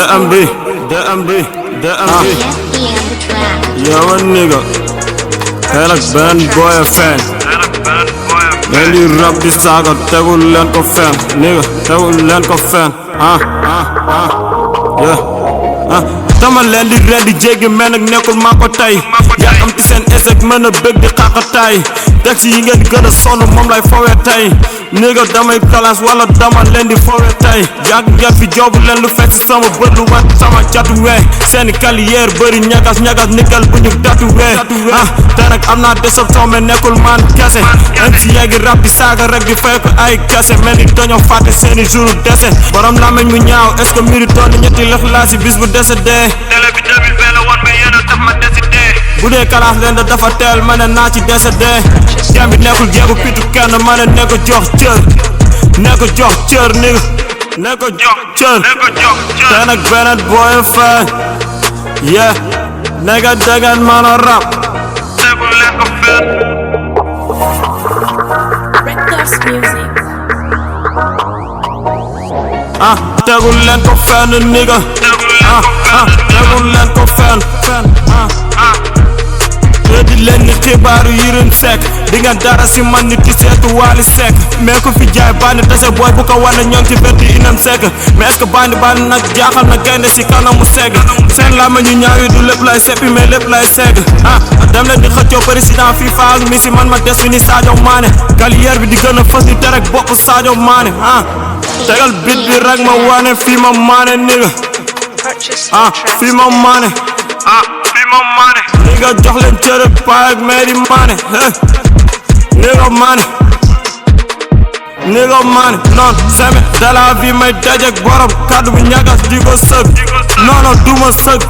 DMB. Yo, a nigga. Hey, like band boy a fan. Man, you rap this saga, tegul len ko fan. Nigga, tegul len ko fan. Yeah. Dama leen di ready jéggi men ak nekkul maa ko tay yaa am ci seen échec mën a bëgg di xaqataay texte yi ngeen gën a sonn moom lay fowee tay nigga damay classe wala dama leen di fowee tay yàgg ngeen fi joobu leen lu fekk sama bët lu wat sama catuwee seeni carrière bëri ñagas nickel bu ñu tatuwee te nag am naa déception mais nekkul man kese MC yeggi rap di saaga rek di fay ko ay kese mel ni dañoo fàtte seeni jour dese borom làmmiñ mu ñaaw est-ce que miri toon ñetti lëxlaa si bis bu décédé télé bi 2020 la woon mais yéen a tax ma décidé bu dee kalaas leen da dafa teel ma ne naa ci décédé jam bi nekkul jeegu pitu kenn ma ne ne ko jox cër nigga ne ko jox cër te nag beneen booy fay yeah nigga degen man a rap tegul leen ko fenn Records Music. tegul leen ko fenn nigga tegul leen ko fenn di leen ni xibaaru Yirim Seck di nga dara si man ni ti seetu Wally Seck mais ku fi jaay bandi tase booy bu ko wane ñoo ngi ci berti inam Seck mais est-ce que bandi nag jaaxal na gaynde si kanamu segg seen lama ñu ñaaw yi du lépp lay seppi mais lépp lay segg dem leen di xëccoo président FIFA ak Messi man ma des fi ni Sadio Mané carrière bi di gën a fës ni terek bopp Sadio Mané tegal bit bi rek ma wane fii ma maane nigga fii ma maane nigga jox leen cere paa ak meeri maane nigga maane non seme de la vie may dajek borom kaddu bi ñagas di ko sëg non duma sëg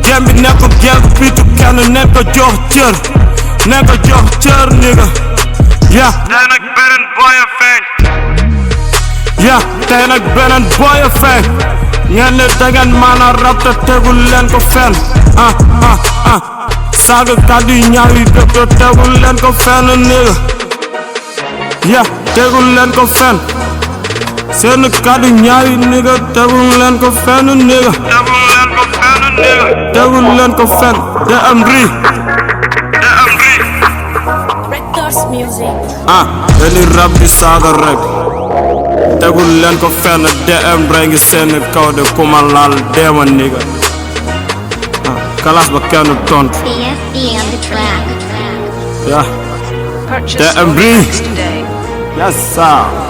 gem bi nekk gel pitu kenn nekk jox cër nigga yeah tey nag beneen boy a feeñ ngeen ne dangeen maana rap te tegul leen ko fenn saaga kàddu yi ñaaw yi dëpp te tegul leen ko fenn nigga yeah tegul leen ko fenn seen kàddu ñaaw yi nigga tegul leen ko fenn nigga tegul leen ko fenn DMB Records Music. dañuy rap di saaga rek tegul leen ko fenn DMB ngi seen kaw de kuma laal deema nigga kalaas ba kenn tontu BFB on the track. yeah Purchase DMB today. yes sir